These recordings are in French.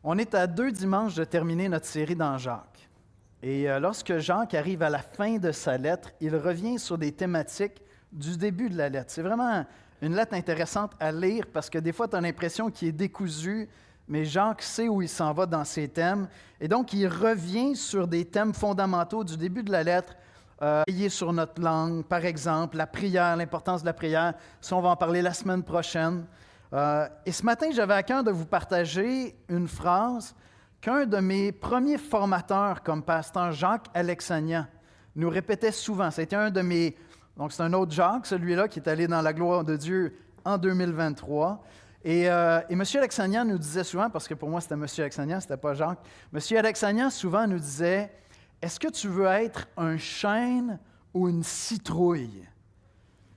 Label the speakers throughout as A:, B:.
A: On est à 2 dimanches de terminer notre série dans Jacques. Et lorsque Jacques arrive à la fin de sa lettre, il revient sur des thématiques du début de la lettre. C'est vraiment une lettre intéressante à lire parce que des fois, tu as l'impression qu'il est décousu, mais Jacques sait où il s'en va dans ses thèmes. Et donc, il revient sur des thèmes fondamentaux du début de la lettre, veiller sur notre langue, par exemple, la prière, l'importance de la prière. Ça, on va en parler la semaine prochaine. Et ce matin, j'avais à cœur de vous partager une phrase qu'un de mes premiers formateurs comme pasteur, Jacques Alexanian, nous répétait souvent. C'était un de mes... Donc, c'est un autre Jacques, celui-là, qui est allé dans la gloire de Dieu en 2023. Et M. Alexanian nous disait souvent, parce que pour moi, c'était M. Alexanian, ce n'était pas Jacques, M. Alexanian souvent nous disait, « Est-ce que tu veux être un chêne ou une citrouille? »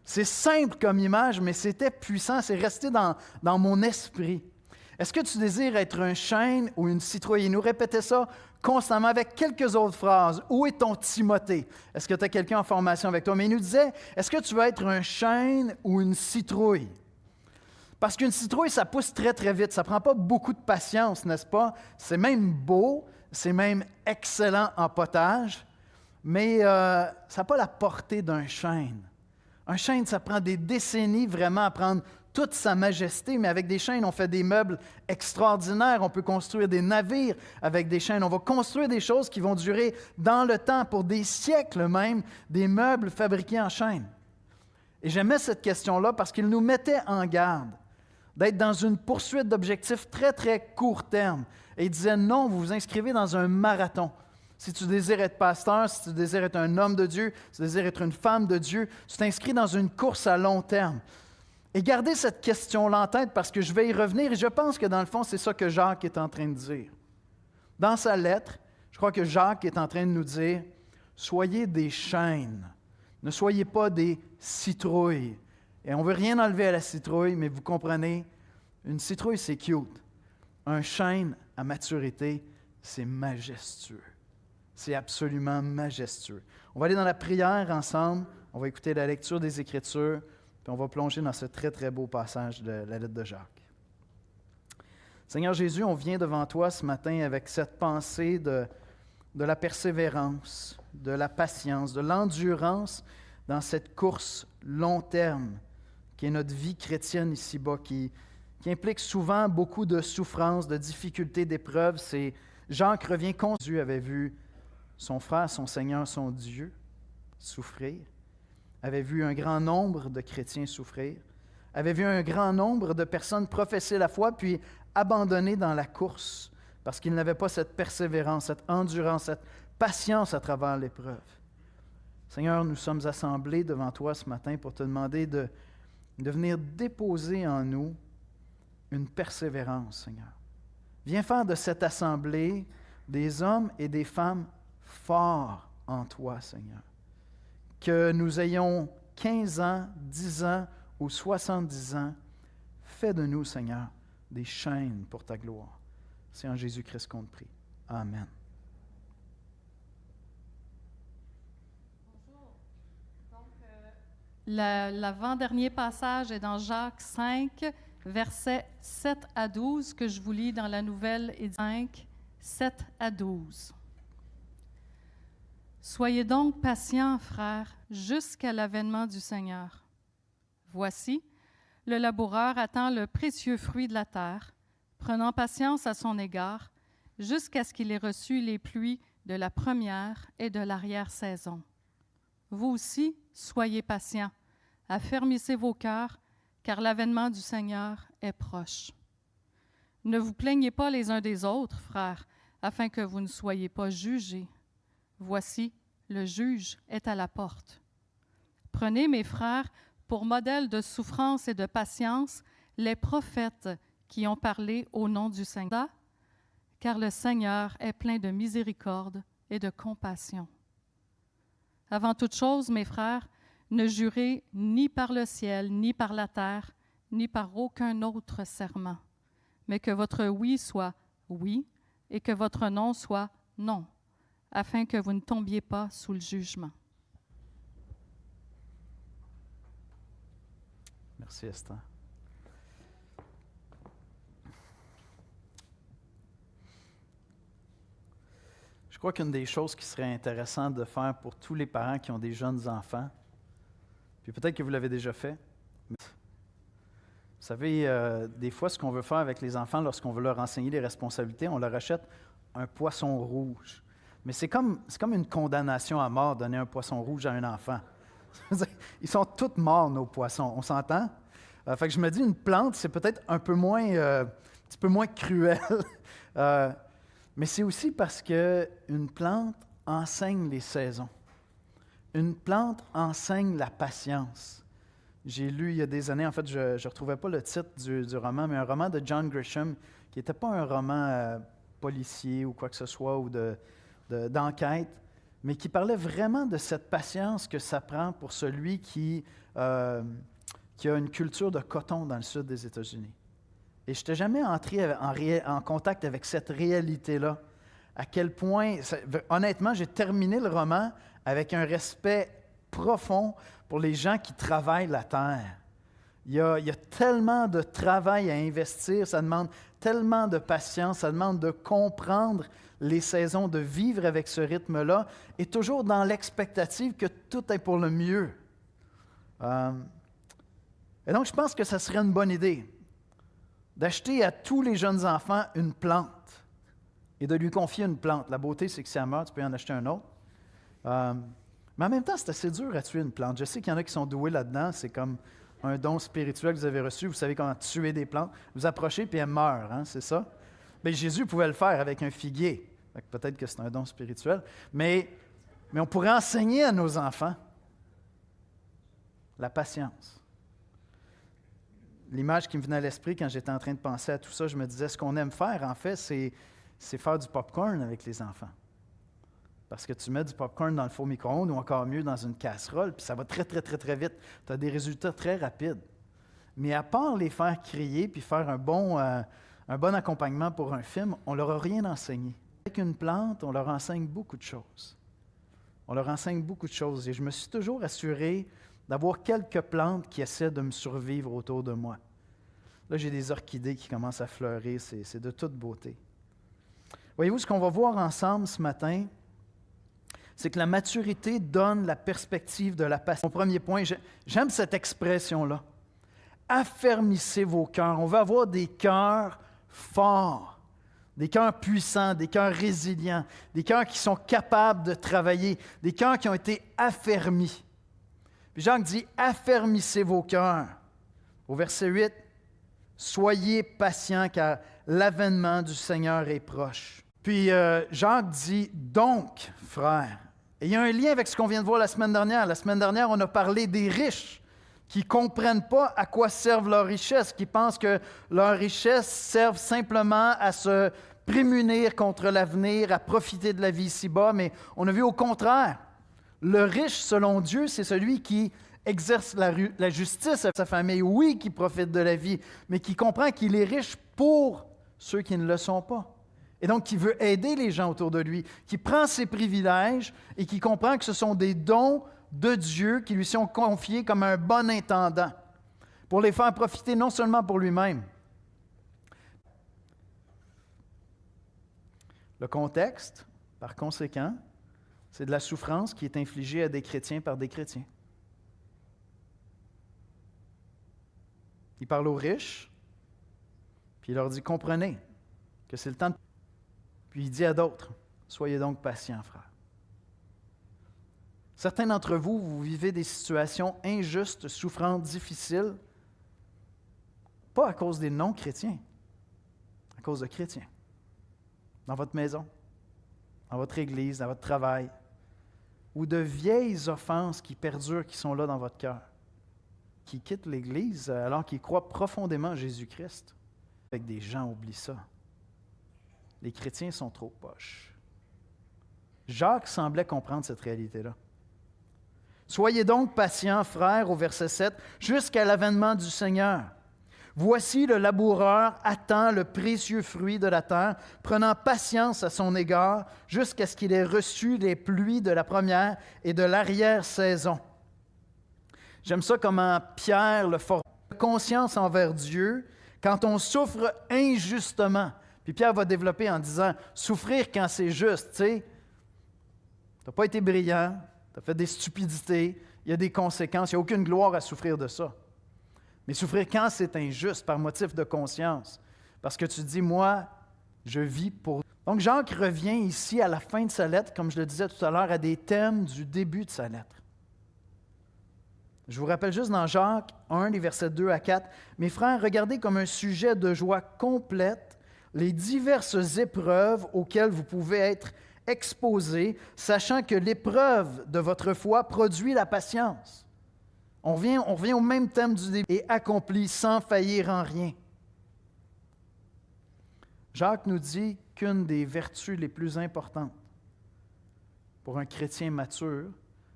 A: C'est simple comme image, mais c'était puissant, c'est resté dans mon esprit. Est-ce que tu désires être un chêne ou une citrouille? Il nous répétait ça constamment avec quelques autres phrases. Où est ton Timothée? Est-ce que tu as quelqu'un en formation avec toi? Mais il nous disait, est-ce que tu veux être un chêne ou une citrouille? Parce qu'une citrouille, ça pousse très, très vite. Ça ne prend pas beaucoup de patience, n'est-ce pas? C'est même beau, c'est même excellent en potage, mais ça n'a pas la portée d'un chêne. Un chêne, ça prend des décennies vraiment à prendre toute sa majesté, mais avec des chênes, on fait des meubles extraordinaires. On peut construire des navires avec des chênes. On va construire des choses qui vont durer dans le temps, pour des siècles même, des meubles fabriqués en chêne. Et j'aimais cette question-là parce qu'il nous mettait en garde d'être dans une poursuite d'objectifs très, très court terme. Et il disait, non, vous vous inscrivez dans un marathon. Si tu désires être pasteur, si tu désires être un homme de Dieu, si tu désires être une femme de Dieu, tu t'inscris dans une course à long terme. Et gardez cette question-là en tête parce que je vais y revenir et je pense que dans le fond, c'est ça que Jacques est en train de dire. Dans sa lettre, je crois que Jacques est en train de nous dire, soyez des chênes, ne soyez pas des citrouilles. Et on ne veut rien enlever à la citrouille, mais vous comprenez, une citrouille, c'est cute. Un chêne à maturité, c'est majestueux. C'est absolument majestueux. On va aller dans la prière ensemble, on va écouter la lecture des Écritures, puis on va plonger dans ce très, très beau passage de la lettre de Jacques. Seigneur Jésus, on vient devant toi ce matin avec cette pensée de la persévérance, de la patience, de l'endurance dans cette course long terme qui est notre vie chrétienne ici-bas, qui implique souvent beaucoup de souffrances, de difficultés, d'épreuves. C'est Jacques revient contre Dieu, avait vu son frère, son Seigneur, son Dieu souffrir, avait vu un grand nombre de chrétiens souffrir, avait vu un grand nombre de personnes professer la foi, puis abandonner dans la course parce qu'ils n'avaient pas cette persévérance, cette endurance, cette patience à travers l'épreuve. Seigneur, nous sommes assemblés devant toi ce matin pour te demander de venir déposer en nous une persévérance, Seigneur. Viens faire de cette assemblée des hommes et des femmes forts en toi, Seigneur. Que nous ayons 15 ans, 10 ans ou 70 ans, fais de nous, Seigneur, des chênes pour ta gloire. C'est en Jésus-Christ qu'on te prie. Amen.
B: Bonjour. Donc, l'avant-dernier passage est dans Jacques 5, versets 7 à 12, que je vous lis dans la nouvelle édition 5, 7 à 12. Soyez donc patients, frères, jusqu'à l'avènement du Seigneur. Voici, le laboureur attend le précieux fruit de la terre, prenant patience à son égard, jusqu'à ce qu'il ait reçu les pluies de la première et de l'arrière-saison. Vous aussi, soyez patients, affermissez vos cœurs, car l'avènement du Seigneur est proche. Ne vous plaignez pas les uns des autres, frères, afin que vous ne soyez pas jugés. Voici, le juge est à la porte. Prenez, mes frères, pour modèle de souffrance et de patience, les prophètes qui ont parlé au nom du Seigneur, car le Seigneur est plein de miséricorde et de compassion. Avant toute chose, mes frères, ne jurez ni par le ciel, ni par la terre, ni par aucun autre serment, mais que votre oui soit oui et que votre non soit non, afin que vous ne tombiez pas sous le jugement.
A: Merci, Esther. Je crois qu'une des choses qui serait intéressante de faire pour tous les parents qui ont des jeunes enfants, puis peut-être que vous l'avez déjà fait, vous savez, des fois, ce qu'on veut faire avec les enfants lorsqu'on veut leur enseigner les responsabilités, on leur achète un poisson rouge. Mais c'est comme une condamnation à mort, donner un poisson rouge à un enfant. Ils sont tous morts, nos poissons, on s'entend? Fait que je me dis, une plante, c'est peut-être un petit peu moins cruel. Mais c'est aussi parce qu'une plante enseigne les saisons. Une plante enseigne la patience. J'ai lu il y a des années, en fait, je ne retrouvais pas le titre du roman, mais un roman de John Grisham, qui n'était pas un roman policier ou quoi que ce soit, ou d'enquête, mais qui parlait vraiment de cette patience que ça prend pour celui qui a une culture de coton dans le sud des États-Unis. Et je n'étais jamais entré en contact avec cette réalité-là. À quel point, honnêtement, j'ai terminé le roman avec un respect profond pour les gens qui travaillent la terre. Il y a tellement de travail à investir, ça demande tellement de patience, ça demande de comprendre les saisons, de vivre avec ce rythme-là, et toujours dans l'expectative que tout est pour le mieux. Et donc, je pense que ça serait une bonne idée d'acheter à tous les jeunes enfants une plante et de lui confier une plante. La beauté, c'est que si elle meurt, tu peux en acheter un autre. Mais en même temps, c'est assez dur à tuer une plante. Je sais qu'il y en a qui sont doués là-dedans. C'est comme un don spirituel que vous avez reçu. Vous savez comment tuer des plantes. Vous approchez, puis elles meurent, hein, c'est ça? Bien, Jésus pouvait le faire avec un figuier. Peut-être que c'est un don spirituel. Mais on pourrait enseigner à nos enfants la patience. L'image qui me venait à l'esprit quand j'étais en train de penser à tout ça, je me disais, ce qu'on aime faire, en fait, c'est faire du popcorn avec les enfants. Parce que tu mets du popcorn dans le four micro-ondes ou encore mieux dans une casserole, puis ça va très, très, très, très vite. Tu as des résultats très rapides. Mais à part les faire crier puis faire un bon accompagnement pour un film, on ne leur a rien enseigné. Avec une plante, on leur enseigne beaucoup de choses. On leur enseigne beaucoup de choses. Et je me suis toujours assuré d'avoir quelques plantes qui essaient de me survivre autour de moi. Là, j'ai des orchidées qui commencent à fleurir. C'est de toute beauté. Voyez-vous, ce qu'on va voir ensemble ce matin, c'est que la maturité donne la perspective de la patience. Mon premier point, j'aime cette expression-là. Affermissez vos cœurs. On veut avoir des cœurs forts, des cœurs puissants, des cœurs résilients, des cœurs qui sont capables de travailler, des cœurs qui ont été affermis. Puis Jacques dit, affermissez vos cœurs. Au verset 8, soyez patients car l'avènement du Seigneur est proche. Puis Jacques dit, donc, frères, et il y a un lien avec ce qu'on vient de voir la semaine dernière. La semaine dernière, on a parlé des riches qui ne comprennent pas à quoi servent leurs richesses, qui pensent que leurs richesses servent simplement à se prémunir contre l'avenir, à profiter de la vie ici-bas, mais on a vu au contraire. Le riche, selon Dieu, c'est celui qui exerce la justice à sa famille, oui, qui profite de la vie, mais qui comprend qu'il est riche pour ceux qui ne le sont pas. Et donc, qui veut aider les gens autour de lui, qui prend ses privilèges et qui comprend que ce sont des dons de Dieu qui lui sont confiés comme un bon intendant, pour les faire profiter non seulement pour lui-même. Le contexte, par conséquent, c'est de la souffrance qui est infligée à des chrétiens par des chrétiens. Il parle aux riches, puis il leur dit, comprenez que c'est le temps de... Puis il dit à d'autres, soyez donc patients, frères. Certains d'entre vous, vous vivez des situations injustes, souffrantes, difficiles, pas à cause des non-chrétiens, à cause de chrétiens. Dans votre maison, dans votre église, dans votre travail, ou de vieilles offenses qui perdurent, qui sont là dans votre cœur, qui quittent l'Église alors qu'ils croient profondément en Jésus-Christ. Avec des gens oublient ça. Les chrétiens sont trop poches. Jacques semblait comprendre cette réalité-là. Soyez donc patients, frères, au verset 7, jusqu'à l'avènement du Seigneur. Voici le laboureur attend le précieux fruit de la terre, prenant patience à son égard, jusqu'à ce qu'il ait reçu les pluies de la première et de l'arrière-saison. J'aime ça comment Pierre le forme. Conscience envers Dieu quand on souffre injustement. Puis Pierre va développer en disant, souffrir quand c'est juste, tu sais, Tu n'as pas été brillant, tu as fait des stupidités, il y a des conséquences, il n'y a aucune gloire à souffrir de ça. Mais souffrir quand c'est injuste, par motif de conscience, parce que tu dis, moi, je vis pour... Donc Jacques revient ici à la fin de sa lettre, comme je le disais tout à l'heure, à des thèmes du début de sa lettre. Je vous rappelle juste dans Jacques 1, les versets 2 à 4, « Mes frères, regardez comme un sujet de joie complète les diverses épreuves auxquelles vous pouvez être exposés, sachant que l'épreuve de votre foi produit la patience. » On revient au même thème du début, « et accomplit sans faillir en rien. » Jacques nous dit qu'une des vertus les plus importantes pour un chrétien mature,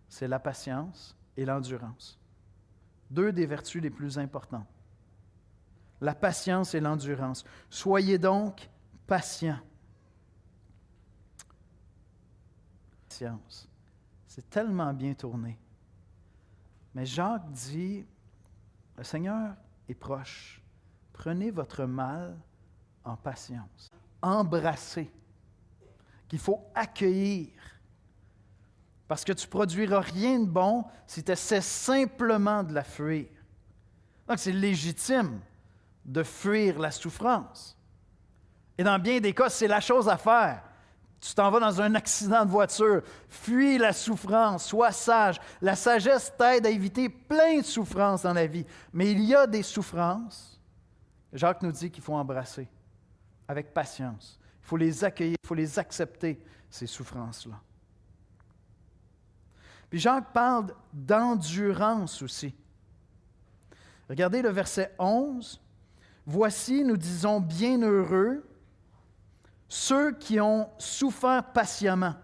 A: c'est la patience et l'endurance. Deux des vertus les plus importantes. La patience et l'endurance. Soyez donc patients. Patience. C'est tellement bien tourné. Mais Jacques dit, le Seigneur est proche. Prenez votre mal en patience. Embrassez. Qu'il faut accueillir. Parce que tu ne produiras rien de bon si tu essaies simplement de la fuir. Donc, c'est légitime de fuir la souffrance. Et dans bien des cas, c'est la chose à faire. Tu t'en vas dans un accident de voiture, fuis la souffrance, sois sage. La sagesse t'aide à éviter plein de souffrances dans la vie. Mais il y a des souffrances, Jacques nous dit qu'il faut embrasser avec patience. Il faut les accueillir, il faut les accepter, ces souffrances-là. Puis Jacques parle d'endurance aussi. Regardez le verset 11. « Voici, nous disons, bienheureux ceux qui ont souffert patiemment. »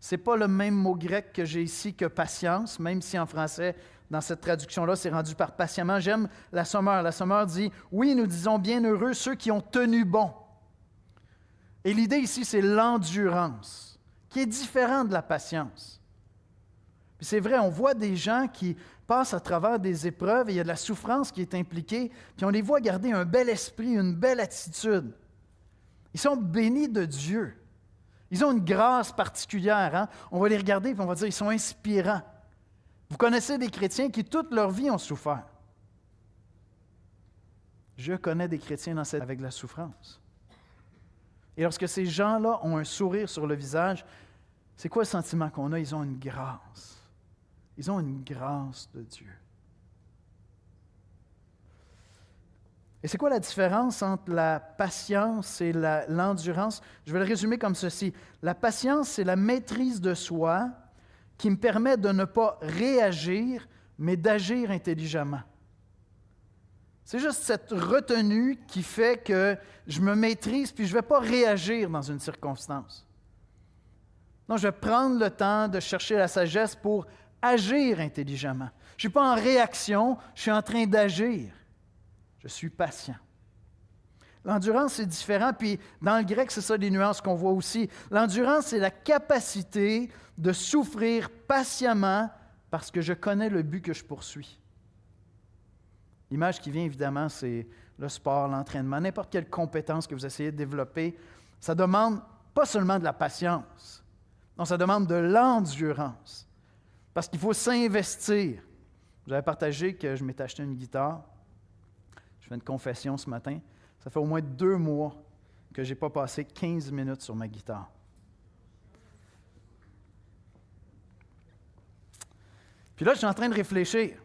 A: Ce n'est pas le même mot grec que j'ai ici que patience, même si en français, dans cette traduction-là, c'est rendu par patiemment. J'aime la Sommeur. La Sommeur dit « Oui, nous disons bienheureux ceux qui ont tenu bon. » Et l'idée ici, c'est l'endurance, qui est différente de la patience. Puis c'est vrai, on voit des gens qui passent à travers des épreuves et il y a de la souffrance qui est impliquée, puis on les voit garder un bel esprit, une belle attitude. Ils sont bénis de Dieu. Ils ont une grâce particulière. Hein? On va les regarder et on va dire ils sont inspirants. Vous connaissez des chrétiens qui toute leur vie ont souffert. Je connais des chrétiens avec la souffrance. Et lorsque ces gens-là ont un sourire sur le visage, c'est quoi le sentiment qu'on a? Ils ont une grâce. Ils ont une grâce de Dieu. Et c'est quoi la différence entre la patience et l'endurance? Je vais le résumer comme ceci. La patience, c'est la maîtrise de soi qui me permet de ne pas réagir, mais d'agir intelligemment. C'est juste cette retenue qui fait que je me maîtrise puis je ne vais pas réagir dans une circonstance. Non, je vais prendre le temps de chercher la sagesse pour agir intelligemment. Je ne suis pas en réaction, je suis en train d'agir. Je suis patient. L'endurance, c'est différent, puis dans le grec, c'est ça les nuances qu'on voit aussi. L'endurance, c'est la capacité de souffrir patiemment parce que je connais le but que je poursuis. L'image qui vient, évidemment, c'est le sport, l'entraînement, n'importe quelle compétence que vous essayez de développer. Ça demande pas seulement de la patience, non, ça demande de l'endurance. Parce qu'il faut s'investir. Vous avez partagé que je m'étais acheté une guitare. Je fais une confession ce matin. Ça fait au moins 2 mois que je n'ai pas passé 15 minutes sur ma guitare. Puis là, je suis en train de réfléchir.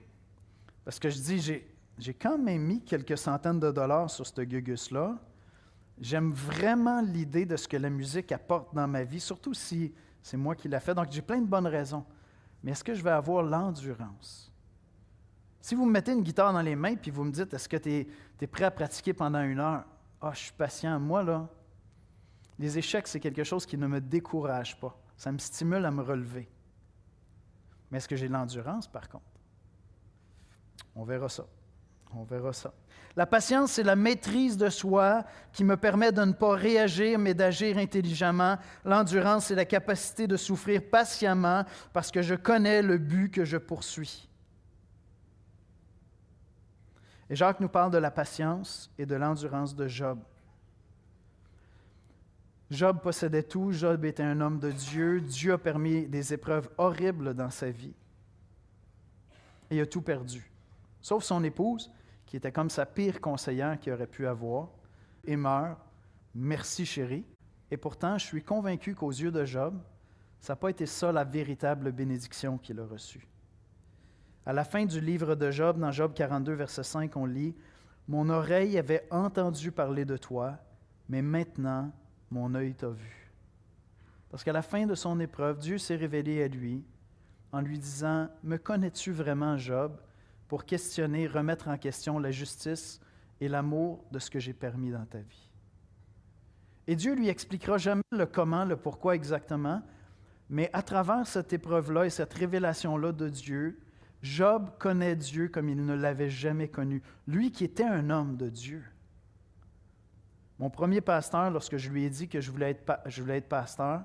A: Parce que je dis, j'ai quand même mis quelques centaines de dollars sur ce gugus-là. J'aime vraiment l'idée de ce que la musique apporte dans ma vie, surtout si c'est moi qui l'ai fait. Donc, j'ai plein de bonnes raisons. Mais est-ce que je vais avoir l'endurance? Si vous me mettez une guitare dans les mains puis vous me dites, est-ce que tu es prêt à pratiquer pendant 1 heure? Ah, je suis patient. Moi, là, les échecs, c'est quelque chose qui ne me décourage pas. Ça me stimule à me relever. Mais est-ce que j'ai l'endurance, par contre? On verra ça. On verra ça. La patience, c'est la maîtrise de soi qui me permet de ne pas réagir, mais d'agir intelligemment. L'endurance, c'est la capacité de souffrir patiemment parce que je connais le but que je poursuis. Et Jacques nous parle de la patience et de l'endurance de Job. Job possédait tout, Job était un homme de Dieu, Dieu a permis des épreuves horribles dans sa vie. Et il a tout perdu. Sauf son épouse, qui était comme sa pire conseillère qu'il aurait pu avoir, et meurt. Merci chérie. Et pourtant, je suis convaincu qu'aux yeux de Job, ça n'a pas été ça la véritable bénédiction qu'il a reçue. À la fin du livre de Job, dans Job 42, verset 5, on lit « Mon oreille avait entendu parler de toi, mais maintenant, mon œil t'a vu. » Parce qu'à la fin de son épreuve, Dieu s'est révélé à lui en lui disant « Me connais-tu vraiment, Job, pour questionner, remettre en question la justice et l'amour de ce que j'ai permis dans ta vie. » Et Dieu lui expliquera jamais le comment, le pourquoi exactement, mais à travers cette épreuve-là et cette révélation-là de Dieu, Job connaît Dieu comme il ne l'avait jamais connu, lui qui était un homme de Dieu. Mon premier pasteur, lorsque je lui ai dit que je voulais être pasteur,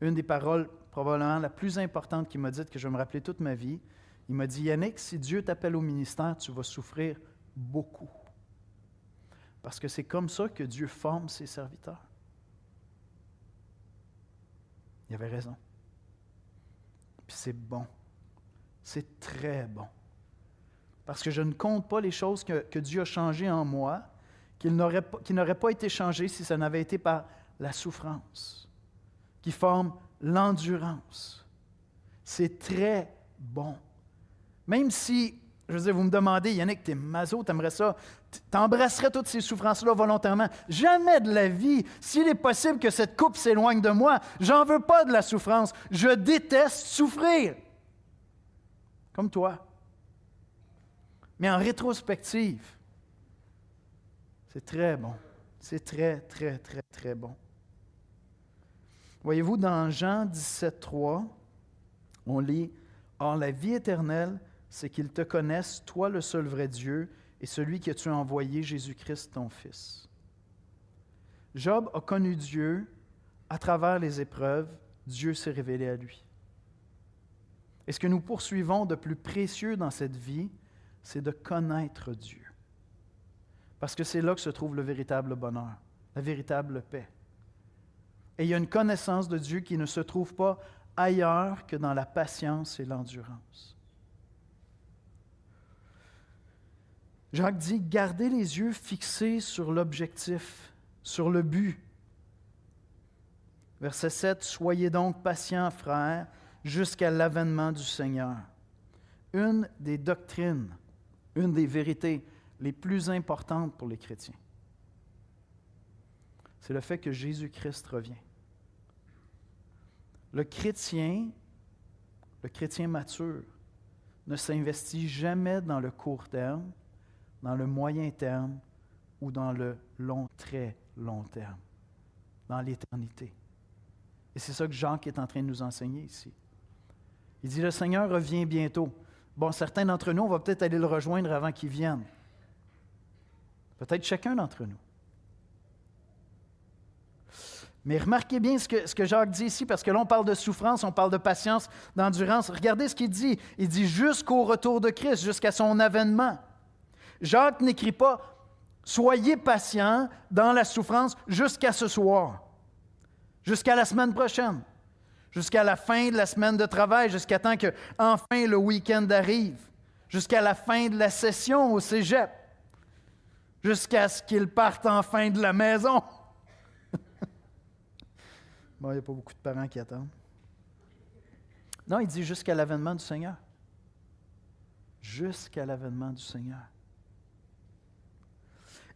A: une des paroles probablement la plus importante qu'il m'a dite, que je vais me rappeler toute ma vie, il m'a dit « Yannick, si Dieu t'appelle au ministère, tu vas souffrir beaucoup. » Parce que c'est comme ça que Dieu forme ses serviteurs. Il avait raison. Puis c'est bon. C'est très bon. Parce que je ne compte pas les choses que Dieu a changées en moi, qui n'auraient pas été changées si ça n'avait été par la souffrance, qui forme l'endurance. C'est très bon. Même si, je veux dire, vous me demandez, Yannick, t'es maso, t'aimerais ça, t'embrasserais toutes ces souffrances-là volontairement. Jamais de la vie. S'il est possible que cette coupe s'éloigne de moi, j'en veux pas de la souffrance. Je déteste souffrir. Comme toi. Mais en rétrospective, c'est très bon. C'est très, très, très, très bon. Voyez-vous, dans Jean 17,3, on lit « Or la vie éternelle, c'est qu'ils te connaissent, toi le seul vrai Dieu, et celui que tu as envoyé, Jésus-Christ, ton Fils. » Job a connu Dieu à travers les épreuves. Dieu s'est révélé à lui. Et ce que nous poursuivons de plus précieux dans cette vie, c'est de connaître Dieu. Parce que c'est là que se trouve le véritable bonheur, la véritable paix. Et il y a une connaissance de Dieu qui ne se trouve pas ailleurs que dans la patience et l'endurance. Jacques dit, gardez les yeux fixés sur l'objectif, sur le but. Verset 7, soyez donc patients, frères, jusqu'à l'avènement du Seigneur. Une des doctrines, une des vérités les plus importantes pour les chrétiens, c'est le fait que Jésus-Christ revient. Le chrétien mature ne s'investit jamais dans le court terme, dans le moyen terme ou dans le long, très long terme, dans l'éternité. Et c'est ça que Jacques est en train de nous enseigner ici. Il dit, le Seigneur revient bientôt. Bon, certains d'entre nous, on va peut-être aller le rejoindre avant qu'il vienne. Peut-être chacun d'entre nous. Mais remarquez bien ce que Jacques dit ici, parce que là, on parle de souffrance, on parle de patience, d'endurance. Regardez ce qu'il dit. Il dit jusqu'au retour de Christ, jusqu'à son avènement. Jacques n'écrit pas « Soyez patients dans la souffrance jusqu'à ce soir, jusqu'à la semaine prochaine, jusqu'à la fin de la semaine de travail, jusqu'à temps que enfin le week-end arrive, jusqu'à la fin de la session au cégep, jusqu'à ce qu'ils partent enfin de la maison. » Bon, il n'y a pas beaucoup de parents qui attendent. Non, il dit jusqu'à l'avènement du Seigneur. Jusqu'à l'avènement du Seigneur.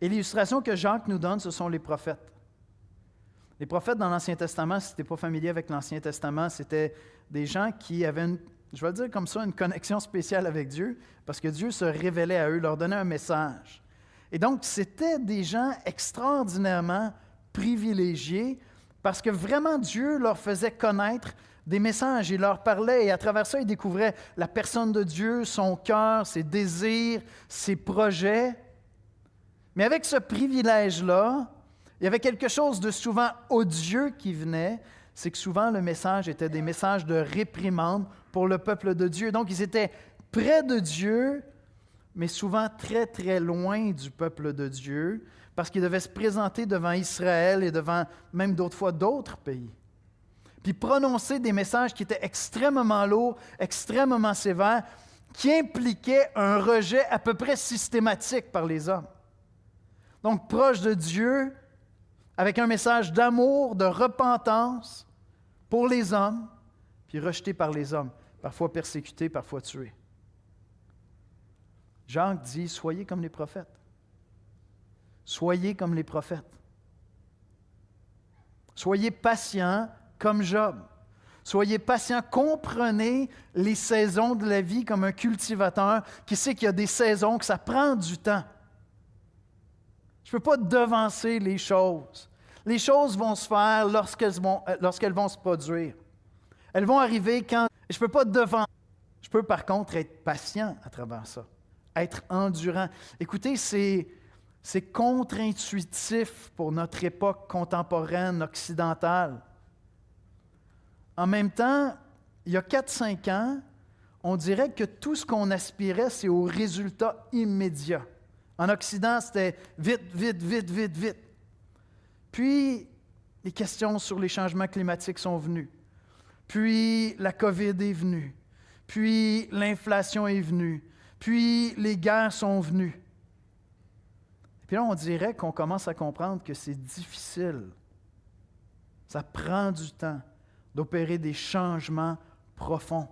A: Et l'illustration que Jacques nous donne, ce sont les prophètes. Les prophètes dans l'Ancien Testament, si tu n'es pas familier avec l'Ancien Testament, c'était des gens qui avaient, je vais le dire comme ça, une connexion spéciale avec Dieu, parce que Dieu se révélait à eux, leur donnait un message. Et donc, c'était des gens extraordinairement privilégiés, parce que vraiment Dieu leur faisait connaître des messages, il leur parlait, et à travers ça, ils découvraient la personne de Dieu, son cœur, ses désirs, ses projets. Mais avec ce privilège-là, il y avait quelque chose de souvent odieux qui venait, c'est que souvent le message était des messages de réprimande pour le peuple de Dieu. Donc, ils étaient près de Dieu mais souvent très, très loin du peuple de Dieu, parce qu'il devait se présenter devant Israël et devant même d'autres fois d'autres pays. Puis prononcer des messages qui étaient extrêmement lourds, extrêmement sévères, qui impliquaient un rejet à peu près systématique par les hommes. Donc proche de Dieu, avec un message d'amour, de repentance pour les hommes, puis rejeté par les hommes, parfois persécuté, parfois tué. Jacques dit, soyez comme les prophètes. Soyez comme les prophètes. Soyez patients comme Job. Soyez patients, comprenez les saisons de la vie comme un cultivateur qui sait qu'il y a des saisons, que ça prend du temps. Je ne peux pas devancer les choses. Les choses vont se faire lorsqu'elles vont se produire. Elles vont arriver quand... Je ne peux pas devancer. Je peux par contre être patient à travers ça. Être endurant. Écoutez, c'est contre-intuitif pour notre époque contemporaine, occidentale. En même temps, il y a 4-5 ans, on dirait que tout ce qu'on aspirait, c'est au résultat immédiat. En Occident, c'était vite, vite, vite, vite, vite. Puis, les questions sur les changements climatiques sont venues. Puis, la COVID est venue. Puis, l'inflation est venue. Puis, les guerres sont venues. Et puis là, on dirait qu'on commence à comprendre que c'est difficile. Ça prend du temps d'opérer des changements profonds.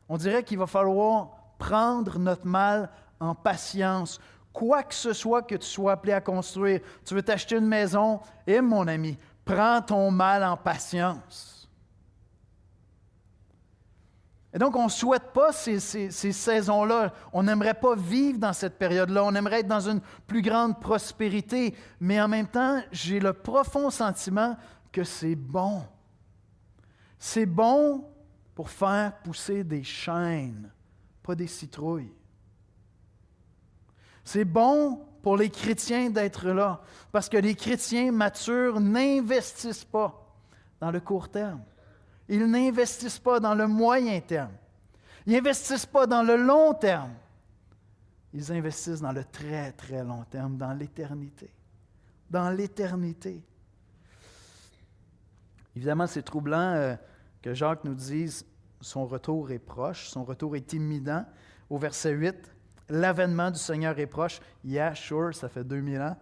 A: On dirait qu'il va falloir prendre notre mal en patience. Quoi que ce soit que tu sois appelé à construire, tu veux t'acheter une maison, et mon ami, prends ton mal en patience. Et donc, on ne souhaite pas ces saisons-là. On n'aimerait pas vivre dans cette période-là. On aimerait être dans une plus grande prospérité. Mais en même temps, j'ai le profond sentiment que c'est bon. C'est bon pour faire pousser des chênes, pas des citrouilles. C'est bon pour les chrétiens d'être là, parce que les chrétiens matures n'investissent pas dans le court terme. Ils n'investissent pas dans le moyen terme. Ils n'investissent pas dans le long terme. Ils investissent dans le très, très long terme, dans l'éternité. Dans l'éternité. Évidemment, c'est troublant que Jacques nous dise son retour est proche, son retour est imminent. Au verset 8, l'avènement du Seigneur est proche. Yeah, sure, ça fait 2000 ans.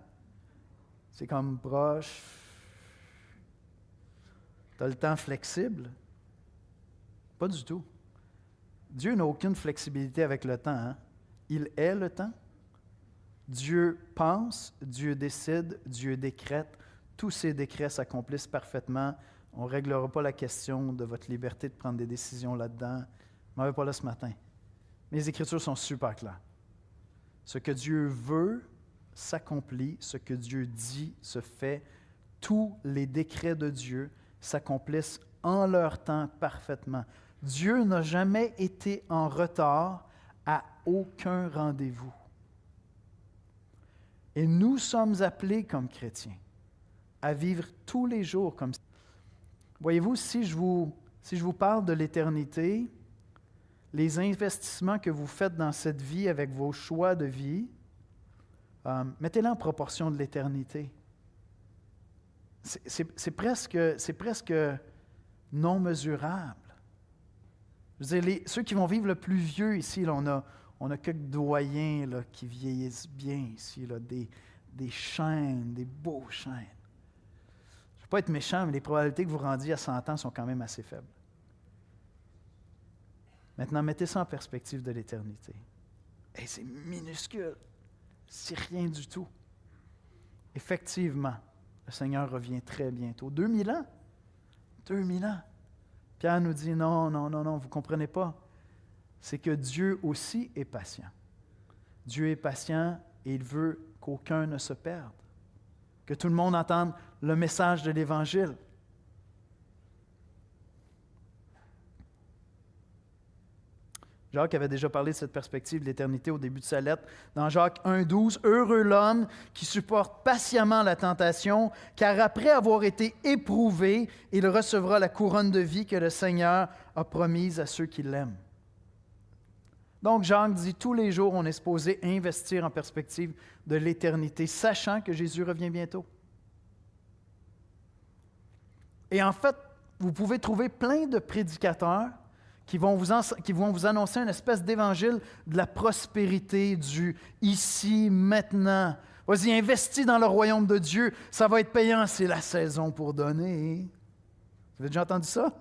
A: C'est comme proche. Tu as le temps flexible? Pas du tout. Dieu n'a aucune flexibilité avec le temps. Hein? Il est le temps. Dieu pense, Dieu décide, Dieu décrète. Tous ces décrets s'accomplissent parfaitement. On ne réglera pas la question de votre liberté de prendre des décisions là-dedans. Je ne m'en vais pas là ce matin. Mais les Écritures sont super claires. Ce que Dieu veut s'accomplit, ce que Dieu dit se fait. Tous les décrets de Dieu s'accomplissent en leur temps parfaitement. Dieu n'a jamais été en retard à aucun rendez-vous. Et nous sommes appelés comme chrétiens à vivre tous les jours comme ça. Voyez-vous, si je vous parle de l'éternité, les investissements que vous faites dans cette vie avec vos choix de vie, mettez-les en proportion de l'éternité. C'est presque non mesurable. Je veux dire, ceux qui vont vivre le plus vieux ici, là, on a quelques doyens là, qui vieillissent bien ici, là, des chênes, des beaux chênes. Je ne veux pas être méchant, mais les probabilités que vous rendiez à 100 ans sont quand même assez faibles. Maintenant, mettez ça en perspective de l'éternité. Et c'est minuscule. C'est rien du tout. Effectivement, le Seigneur revient très bientôt. 2000 ans. 2000 ans. Pierre nous dit, non, vous ne comprenez pas. C'est que Dieu aussi est patient. Dieu est patient et il veut qu'aucun ne se perde. Que tout le monde entende le message de l'Évangile. Jacques avait déjà parlé de cette perspective de l'éternité au début de sa lettre. Dans Jacques 1,12, « Heureux l'homme qui supporte patiemment la tentation, car après avoir été éprouvé, il recevra la couronne de vie que le Seigneur a promise à ceux qui l'aiment. » Donc, Jacques dit, tous les jours, on est supposé investir en perspective de l'éternité, sachant que Jésus revient bientôt. Et en fait, vous pouvez trouver plein de prédicateurs qui vont vous annoncer une espèce d'évangile de la prospérité, du ici, maintenant. Vas-y, investis dans le royaume de Dieu, ça va être payant, c'est la saison pour donner. Vous avez déjà entendu ça?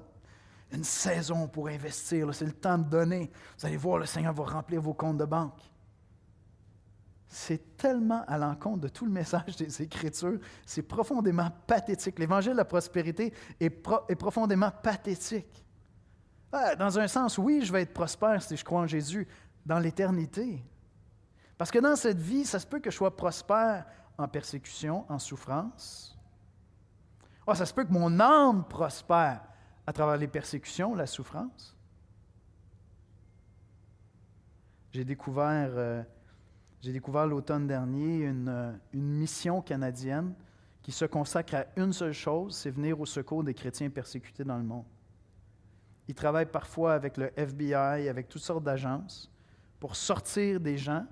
A: Une saison pour investir, là, c'est le temps de donner. Vous allez voir, le Seigneur va remplir vos comptes de banque. C'est tellement à l'encontre de tout le message des Écritures, c'est profondément pathétique. L'Évangile de la prospérité est profondément pathétique. Dans un sens, oui, je vais être prospère si je crois en Jésus dans l'éternité. Parce que dans cette vie, ça se peut que je sois prospère en persécution, en souffrance. Ça se peut que mon âme prospère à travers les persécutions, la souffrance. J'ai découvert l'automne dernier une mission canadienne qui se consacre à une seule chose, c'est venir au secours des chrétiens persécutés dans le monde. Ils travaillent parfois avec le FBI, avec toutes sortes d'agences, pour sortir des gens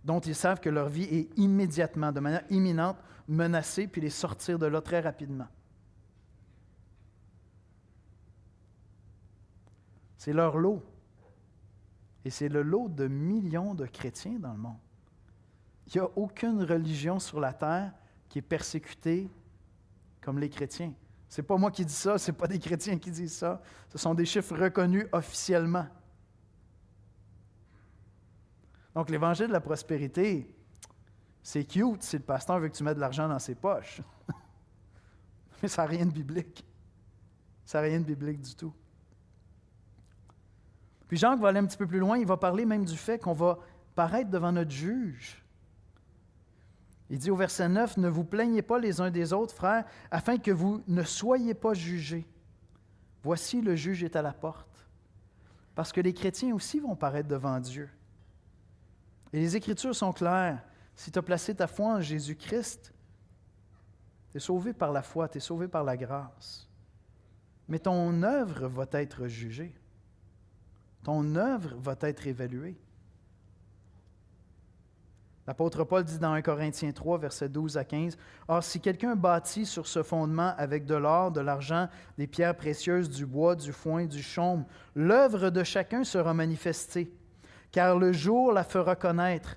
A: dont ils savent que leur vie est immédiatement, de manière imminente, menacée, puis les sortir de là très rapidement. C'est leur lot. Et c'est le lot de millions de chrétiens dans le monde. Il n'y a aucune religion sur la terre qui est persécutée comme les chrétiens. Ce n'est pas moi qui dis ça, ce n'est pas des chrétiens qui disent ça. Ce sont des chiffres reconnus officiellement. Donc, l'Évangile de la prospérité, c'est cute si le pasteur veut que tu mettes de l'argent dans ses poches. Mais ça n'a rien de biblique. Ça n'a rien de biblique du tout. Puis Jacques va aller un petit peu plus loin, il va parler même du fait qu'on va paraître devant notre juge. Il dit au verset 9, « Ne vous plaignez pas les uns des autres, frères, afin que vous ne soyez pas jugés. Voici, le juge est à la porte. » Parce que les chrétiens aussi vont paraître devant Dieu. Et les Écritures sont claires. Si tu as placé ta foi en Jésus-Christ, tu es sauvé par la foi, tu es sauvé par la grâce. Mais ton œuvre va être jugée. Ton œuvre va être évaluée. L'apôtre Paul dit dans 1 Corinthiens 3, versets 12 à 15, « Or, si quelqu'un bâtit sur ce fondement avec de l'or, de l'argent, des pierres précieuses, du bois, du foin, du chaume, l'œuvre de chacun sera manifestée, car le jour la fera connaître,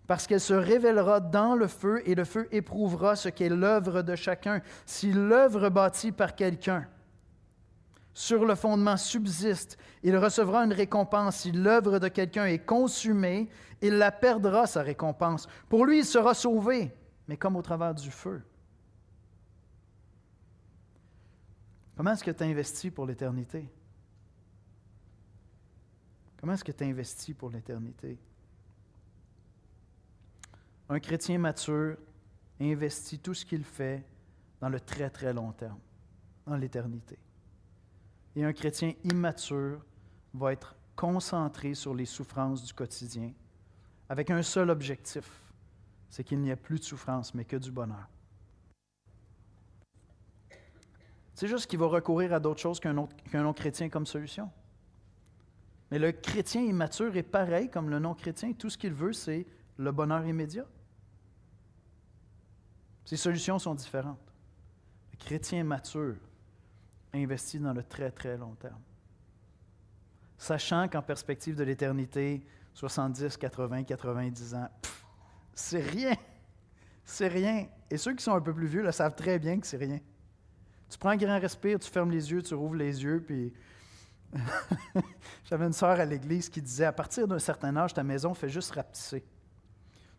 A: parce qu'elle se révélera dans le feu, et le feu éprouvera ce qu'est l'œuvre de chacun. Si l'œuvre bâtie par quelqu'un sur le fondement subsiste, il recevra une récompense. Si l'œuvre de quelqu'un est consumée, il la perdra, sa récompense. Pour lui, il sera sauvé, mais comme au travers du feu. » Comment est-ce que tu investis pour l'éternité? Comment est-ce que tu investis pour l'éternité? Un chrétien mature investit tout ce qu'il fait dans le très, très long terme, dans l'éternité. Et un chrétien immature va être concentré sur les souffrances du quotidien avec un seul objectif, c'est qu'il n'y ait plus de souffrance, mais que du bonheur. C'est juste qu'il va recourir à d'autres choses qu'un non-chrétien comme solution. Mais le chrétien immature est pareil comme le non-chrétien. Tout ce qu'il veut, c'est le bonheur immédiat. Ses solutions sont différentes. Le chrétien mature investit dans le très, très long terme. Sachant qu'en perspective de l'éternité, 70, 80, 90 ans, c'est rien. C'est rien. Et ceux qui sont un peu plus vieux le savent très bien que c'est rien. Tu prends un grand respire, tu fermes les yeux, tu rouvres les yeux, puis j'avais une sœur à l'église qui disait, à partir d'un certain âge, ta maison fait juste rapetisser.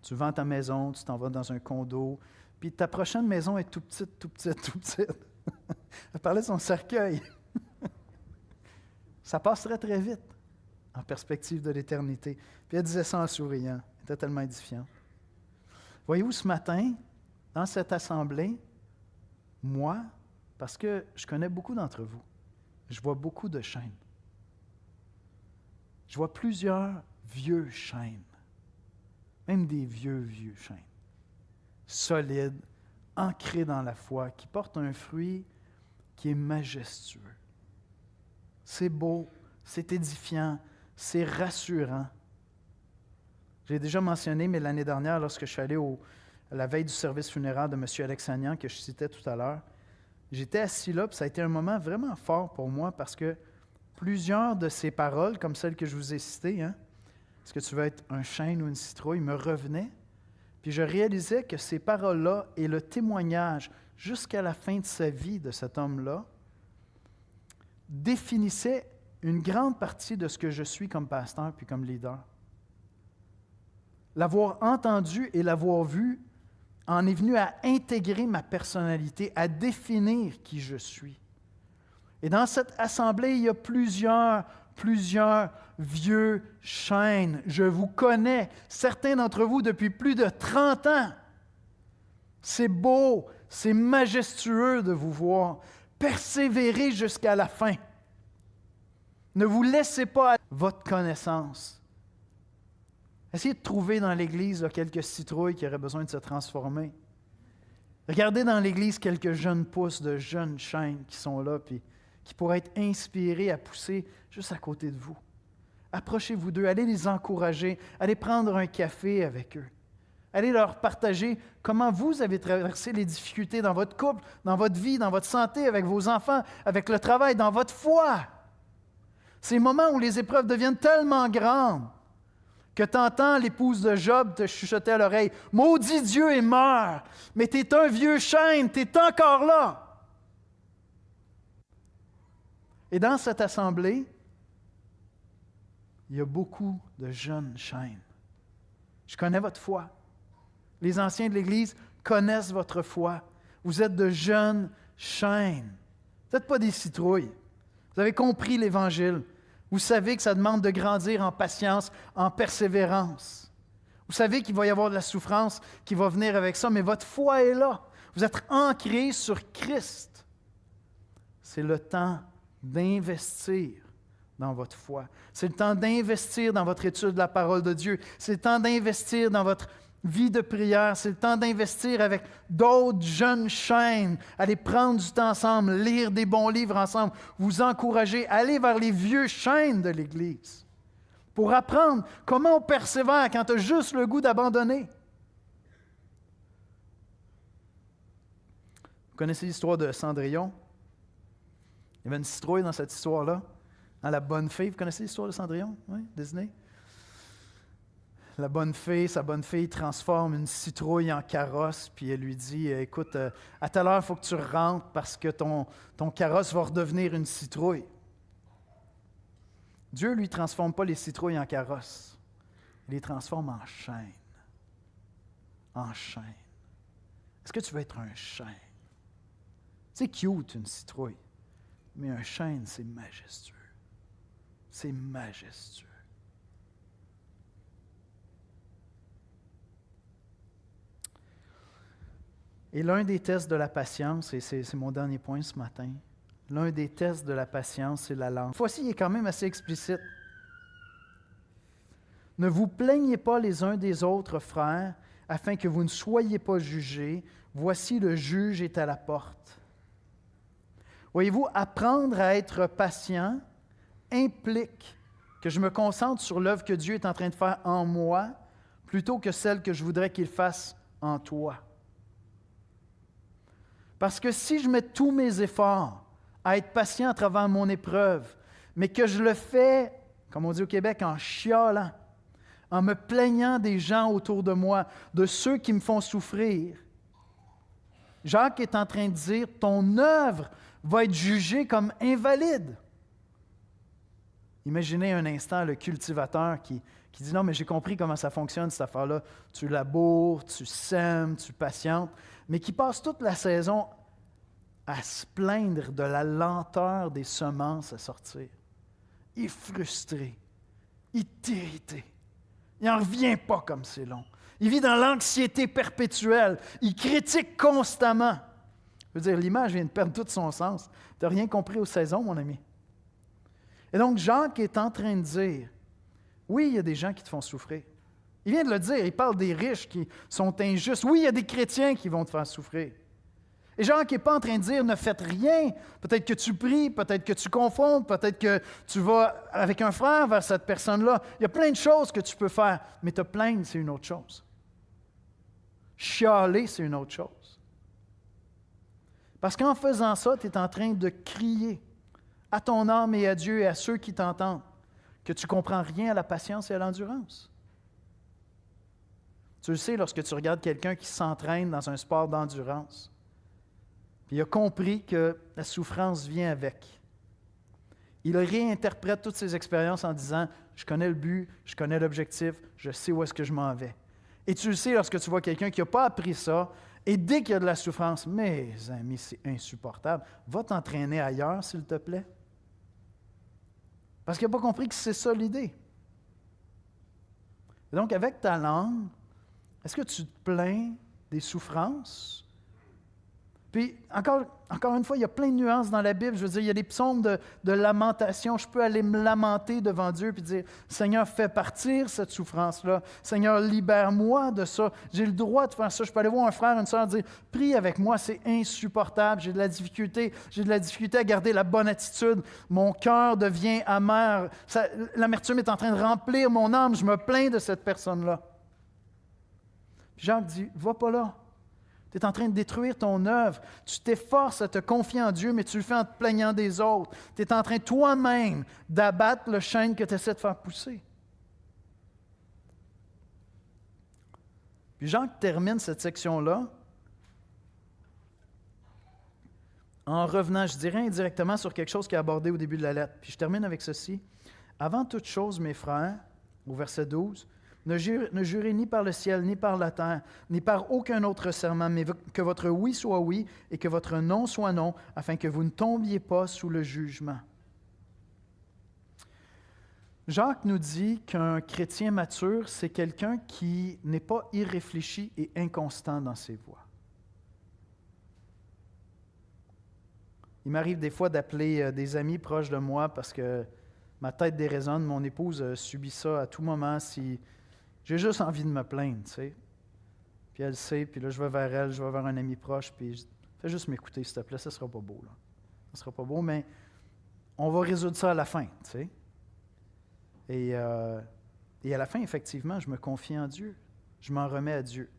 A: Tu vends ta maison, tu t'en vas dans un condo, puis ta prochaine maison est tout petite, tout petite, tout petite. Elle parlait de son cercueil. Ça passerait très vite en perspective de l'éternité. Puis elle disait ça en souriant. Elle était tellement édifiante. Voyez-vous, ce matin, dans cette assemblée, moi, parce que je connais beaucoup d'entre vous, je vois beaucoup de chaînes. Je vois plusieurs vieux chaînes, même des vieux chaînes, solides, ancrés dans la foi, qui portent un fruit qui est majestueux. C'est beau, c'est édifiant, c'est rassurant. J'ai déjà mentionné, mais l'année dernière, lorsque je suis allé à la veille du service funéraire de M. Alexanian, que je citais tout à l'heure, j'étais assis là, puis ça a été un moment vraiment fort pour moi parce que plusieurs de ces paroles, comme celles que je vous ai citées, est-ce que tu veux être un chêne ou une citrouille, me revenaient. Puis je réalisais que ces paroles-là et le témoignage jusqu'à la fin de sa vie de cet homme-là définissaient une grande partie de ce que je suis comme pasteur puis comme leader. L'avoir entendu et l'avoir vu en est venu à intégrer ma personnalité, à définir qui je suis. Et dans cette assemblée, il y a plusieurs vieux chênes. Je vous connais, certains d'entre vous depuis plus de 30 ans. C'est beau, c'est majestueux de vous voir. Persévérez jusqu'à la fin. Ne vous laissez pas à votre connaissance. Essayez de trouver dans l'Église quelques citrouilles qui auraient besoin de se transformer. Regardez dans l'Église quelques jeunes pousses de jeunes chênes qui sont là, puis qui pourraient être inspirés à pousser juste à côté de vous. Approchez-vous d'eux, allez les encourager, allez prendre un café avec eux. Allez leur partager comment vous avez traversé les difficultés dans votre couple, dans votre vie, dans votre santé, avec vos enfants, avec le travail, dans votre foi. Ces moments où les épreuves deviennent tellement grandes que tu entends l'épouse de Job te chuchoter à l'oreille, « Maudit Dieu et meurs! Mais tu es un vieux chêne, tu es encore là! » Et dans cette assemblée, il y a beaucoup de jeunes chênes. Je connais votre foi. Les anciens de l'Église connaissent votre foi. Vous êtes de jeunes chênes. Vous n'êtes pas des citrouilles. Vous avez compris l'Évangile. Vous savez que ça demande de grandir en patience, en persévérance. Vous savez qu'il va y avoir de la souffrance qui va venir avec ça, mais votre foi est là. Vous êtes ancrés sur Christ. C'est le temps d'investir dans votre foi. C'est le temps d'investir dans votre étude de la parole de Dieu. C'est le temps d'investir dans votre vie de prière. C'est le temps d'investir avec d'autres jeunes chênes. Allez prendre du temps ensemble, lire des bons livres ensemble, vous encourager, aller vers les vieux chênes de l'Église pour apprendre comment on persévère quand tu as juste le goût d'abandonner. Vous connaissez l'histoire de Cendrillon? Il y avait une citrouille dans cette histoire-là. Dans La Bonne Fée. Vous connaissez l'histoire de Cendrillon? Oui, Disney? La bonne fée, sa bonne fille transforme une citrouille en carrosse, puis elle lui dit, écoute, à telle heure, il faut que tu rentres parce que ton carrosse va redevenir une citrouille. Dieu ne lui transforme pas les citrouilles en carrosse. Il les transforme en chêne. En chêne. Est-ce que tu veux être un chêne? C'est cute, une citrouille. Mais un chêne, c'est majestueux. C'est majestueux. Et l'un des tests de la patience, et c'est mon dernier point ce matin, l'un des tests de la patience, c'est la langue. Cette fois-ci, il est quand même assez explicite. Ne vous plaignez pas les uns des autres, frères, afin que vous ne soyez pas jugés. Voici, le juge est à la porte. Voyez-vous, apprendre à être patient implique que je me concentre sur l'œuvre que Dieu est en train de faire en moi, plutôt que celle que je voudrais qu'il fasse en toi. Parce que si je mets tous mes efforts à être patient à travers mon épreuve, mais que je le fais, comme on dit au Québec, en chialant, en me plaignant des gens autour de moi, de ceux qui me font souffrir, Jacques est en train de dire, ton œuvre va être jugée comme invalide. Imaginez un instant le cultivateur qui dit, non, mais j'ai compris comment ça fonctionne, cette affaire-là. Tu laboures, tu sèmes, tu patientes, mais qui passe toute la saison à se plaindre de la lenteur des semences à sortir. Il est frustré, il est irrité, il n'en revient pas comme c'est long. Il vit dans l'anxiété perpétuelle, il critique constamment. Je veux dire, l'image vient de perdre tout son sens. Tu n'as rien compris aux saisons, mon ami. Et donc, Jacques est en train de dire, oui, il y a des gens qui te font souffrir. Il vient de le dire, il parle des riches qui sont injustes. Oui, il y a des chrétiens qui vont te faire souffrir. Et Jacques n'est pas en train de dire « ne faites rien ». Peut-être que tu pries, peut-être que tu confrontes, peut-être que tu vas avec un frère vers cette personne-là. Il y a plein de choses que tu peux faire, mais te plaindre, c'est une autre chose. Chialer, c'est une autre chose. Parce qu'en faisant ça, tu es en train de crier à ton âme et à Dieu et à ceux qui t'entendent que tu ne comprends rien à la patience et à l'endurance. Tu le sais lorsque tu regardes quelqu'un qui s'entraîne dans un sport d'endurance. Puis il a compris que la souffrance vient avec. Il réinterprète toutes ses expériences en disant « Je connais le but, je connais l'objectif, je sais où est-ce que je m'en vais. » Et tu le sais lorsque tu vois quelqu'un qui n'a pas appris ça, et dès qu'il y a de la souffrance, « Mes amis, c'est insupportable. Va t'entraîner ailleurs, s'il te plaît. » Parce qu'il n'a pas compris que c'est ça l'idée. Et donc, avec ta langue, est-ce que tu te plains des souffrances? Puis, encore une fois, il y a plein de nuances dans la Bible. Je veux dire, il y a des psaumes de lamentation. Je peux aller me lamenter devant Dieu et dire, « Seigneur, fais partir cette souffrance-là. Seigneur, libère-moi de ça. J'ai le droit de faire ça. » Je peux aller voir un frère, une sœur, dire, « Prie avec moi, c'est insupportable. J'ai de la difficulté à garder la bonne attitude. Mon cœur devient amer. L'amertume est en train de remplir mon âme. Je me plains de cette personne-là. » Puis Jacques dit, « Va pas là. Tu es en train de détruire ton œuvre. Tu t'efforces à te confier en Dieu, mais tu le fais en te plaignant des autres. Tu es en train toi-même d'abattre le chêne que tu essaies de faire pousser. » Puis Jacques termine cette section-là en revenant, je dirais indirectement, sur quelque chose qu'il a abordé au début de la lettre. Puis je termine avec ceci. « Avant toute chose, mes frères, au verset 12, ne jurez ni par le ciel, ni par la terre, ni par aucun autre serment, mais que votre oui soit oui et que votre non soit non, afin que vous ne tombiez pas sous le jugement. » Jacques nous dit qu'un chrétien mature, c'est quelqu'un qui n'est pas irréfléchi et inconstant dans ses voies. Il m'arrive des fois d'appeler des amis proches de moi parce que ma tête déraisonne. Mon épouse subit ça à tout moment si j'ai juste envie de me plaindre, tu sais. Puis elle sait, puis là, je vais vers elle, je vais vers un ami proche, puis je dis, fais juste m'écouter, s'il te plaît, ça ne sera pas beau, là. Ça ne sera pas beau, mais on va résoudre ça à la fin, tu sais. Et à la fin, effectivement, je me confie en Dieu. Je m'en remets à Dieu.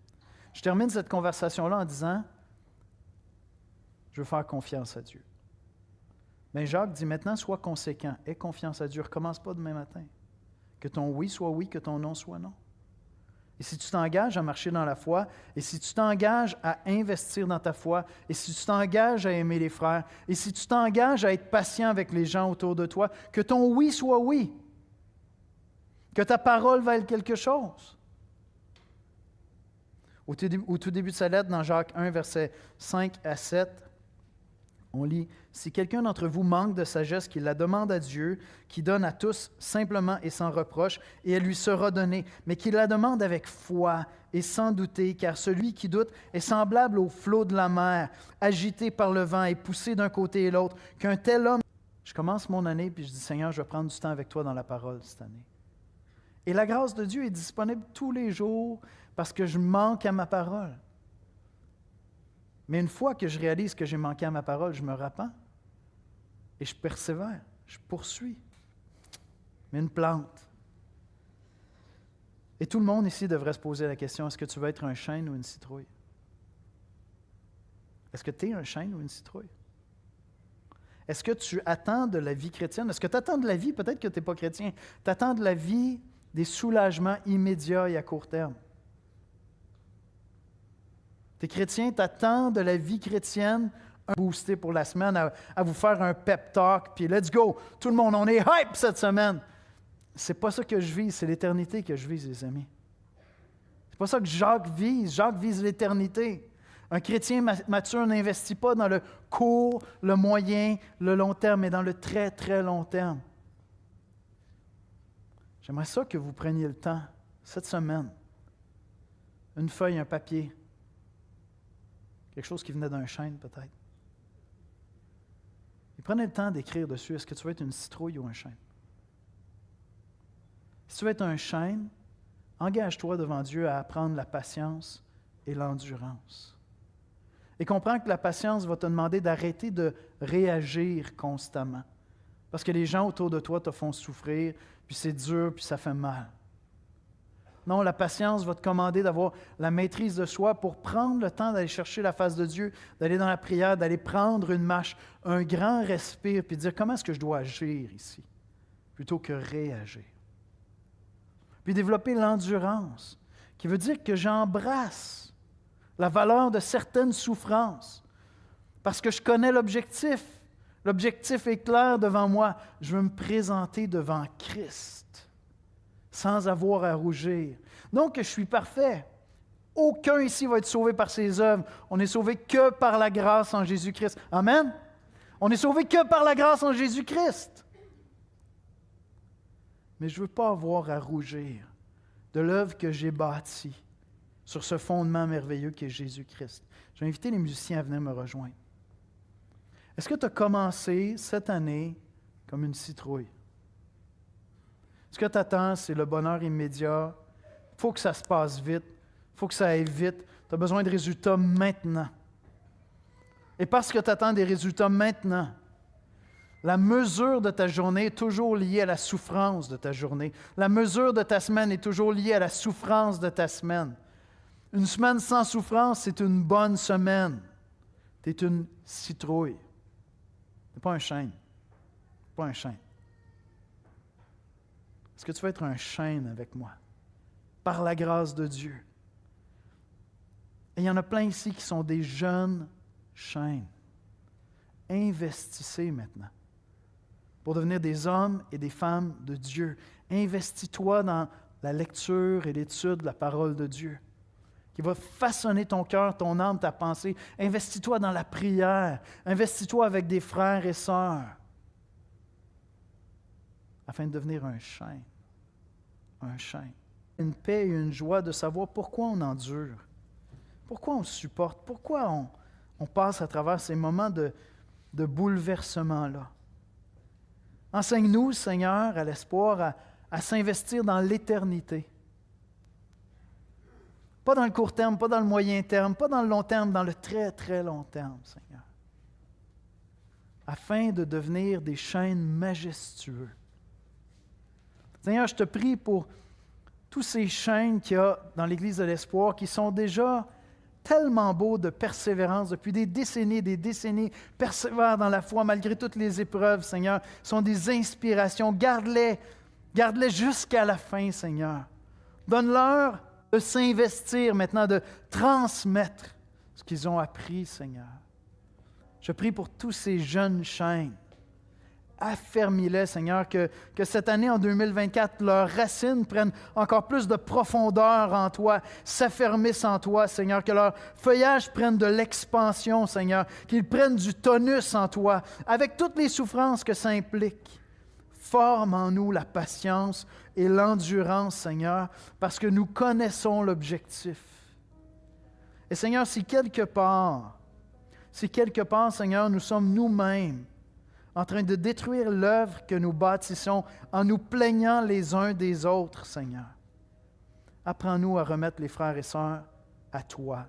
A: Je termine cette conversation-là en disant, je veux faire confiance à Dieu. Mais Jacques dit maintenant, sois conséquent, aie confiance à Dieu, recommence pas demain matin. Que ton oui soit oui, que ton non soit non. Et si tu t'engages à marcher dans la foi, et si tu t'engages à investir dans ta foi, et si tu t'engages à aimer les frères, et si tu t'engages à être patient avec les gens autour de toi, que ton oui soit oui, que ta parole vaille quelque chose. Au tout début de sa lettre, dans Jacques 1, versets 5 à 7, on lit « Si quelqu'un d'entre vous manque de sagesse, qu'il la demande à Dieu, qui donne à tous simplement et sans reproche, et elle lui sera donnée, mais qu'il la demande avec foi et sans douter, car celui qui doute est semblable au flot de la mer, agité par le vent et poussé d'un côté et l'autre, qu'un tel homme... » Je commence mon année, puis je dis « Seigneur, je vais prendre du temps avec toi dans la parole cette année. » Et la grâce de Dieu est disponible tous les jours parce que je manque à ma parole. Mais une fois que je réalise que j'ai manqué à ma parole, je me repens et je persévère, je poursuis. Mais une plante. Et tout le monde ici devrait se poser la question, est-ce que tu veux être un chêne ou une citrouille? Est-ce que tu es un chêne ou une citrouille? Est-ce que tu attends de la vie chrétienne? Est-ce que tu attends de la vie, peut-être que tu n'es pas chrétien, tu attends de la vie des soulagements immédiats et à court terme? Tu es chrétien, tu attends de la vie chrétienne un boosté pour la semaine, à vous faire un pep talk, puis let's go, tout le monde, on est hype cette semaine. C'est pas ça que je vise, c'est l'éternité que je vise, les amis. C'est pas ça que Jacques vise l'éternité. Un chrétien mature n'investit pas dans le court, le moyen, le long terme, mais dans le très, très long terme. J'aimerais ça que vous preniez le temps, cette semaine, une feuille, un papier, quelque chose qui venait d'un chêne peut-être. Et prenez le temps d'écrire dessus, est-ce que tu veux être une citrouille ou un chêne? Si tu veux être un chêne, engage-toi devant Dieu à apprendre la patience et l'endurance. Et comprends que la patience va te demander d'arrêter de réagir constamment. Parce que les gens autour de toi te font souffrir, puis c'est dur, puis ça fait mal. Non, la patience va te commander d'avoir la maîtrise de soi pour prendre le temps d'aller chercher la face de Dieu, d'aller dans la prière, d'aller prendre une marche, un grand respire, puis dire comment est-ce que je dois agir ici, plutôt que réagir. Puis développer l'endurance, qui veut dire que j'embrasse la valeur de certaines souffrances, parce que je connais l'objectif. L'objectif est clair devant moi. Je veux me présenter devant Christ, sans avoir à rougir. Donc, je suis parfait. Aucun ici va être sauvé par ses œuvres. On n'est sauvé que par la grâce en Jésus-Christ. Amen? On n'est sauvé que par la grâce en Jésus-Christ. Mais je ne veux pas avoir à rougir de l'œuvre que j'ai bâtie sur ce fondement merveilleux qui est Jésus-Christ. Je vais inviter les musiciens à venir me rejoindre. Est-ce que tu as commencé cette année comme une citrouille? Ce que tu attends, c'est le bonheur immédiat. Il faut que ça se passe vite. Il faut que ça aille vite. Tu as besoin de résultats maintenant. Et parce que tu attends des résultats maintenant, la mesure de ta journée est toujours liée à la souffrance de ta journée. La mesure de ta semaine est toujours liée à la souffrance de ta semaine. Une semaine sans souffrance, c'est une bonne semaine. Tu es une citrouille. Tu n'es pas un chêne. Pas un chêne. Est-ce que tu veux être un chêne avec moi? Par la grâce de Dieu. Et il y en a plein ici qui sont des jeunes chênes. Investissez maintenant pour devenir des hommes et des femmes de Dieu. Investis-toi dans la lecture et l'étude de la parole de Dieu, qui va façonner ton cœur, ton âme, ta pensée. Investis-toi dans la prière. Investis-toi avec des frères et sœurs afin de devenir un chêne. Un chêne. Une paix et une joie de savoir pourquoi on endure, pourquoi on supporte, pourquoi on passe à travers ces moments de bouleversement-là. Enseigne-nous, Seigneur, à l'espoir, à s'investir dans l'éternité. Pas dans le court terme, pas dans le moyen terme, pas dans le long terme, dans le très, très long terme, Seigneur. Afin de devenir des chênes majestueux. Seigneur, je te prie pour tous ces chênes qu'il y a dans l'Église de l'Espoir qui sont déjà tellement beaux de persévérance depuis des décennies, persévèrent dans la foi malgré toutes les épreuves, Seigneur, sont des inspirations. Garde-les jusqu'à la fin, Seigneur. Donne-leur de s'investir maintenant, de transmettre ce qu'ils ont appris, Seigneur. Je prie pour tous ces jeunes chênes. Affermis-les, Seigneur, que cette année, en 2024, leurs racines prennent encore plus de profondeur en toi, s'affermissent en toi, Seigneur, que leur feuillage prenne de l'expansion, Seigneur, qu'ils prennent du tonus en toi, avec toutes les souffrances que ça implique. Forme en nous la patience et l'endurance, Seigneur, parce que nous connaissons l'objectif. Et Seigneur, si quelque part, Seigneur, nous sommes nous-mêmes en train de détruire l'œuvre que nous bâtissons en nous plaignant les uns des autres, Seigneur, apprends-nous à remettre les frères et sœurs à toi.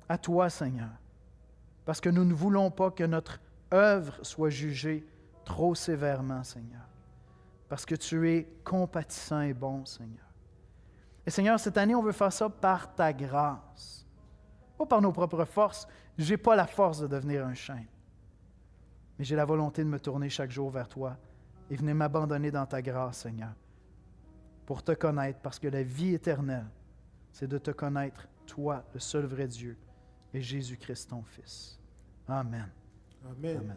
A: À toi, Seigneur, parce que nous ne voulons pas que notre œuvre soit jugée trop sévèrement, Seigneur, parce que tu es compatissant et bon, Seigneur. Et Seigneur, cette année, on veut faire ça par ta grâce, pas par nos propres forces. Je n'ai pas la force de devenir un chêne, mais j'ai la volonté de me tourner chaque jour vers toi et venir m'abandonner dans ta grâce, Seigneur, pour te connaître, parce que la vie éternelle, c'est de te connaître, toi, le seul vrai Dieu, et Jésus-Christ, ton Fils. Amen.
C: Amen.
A: Amen.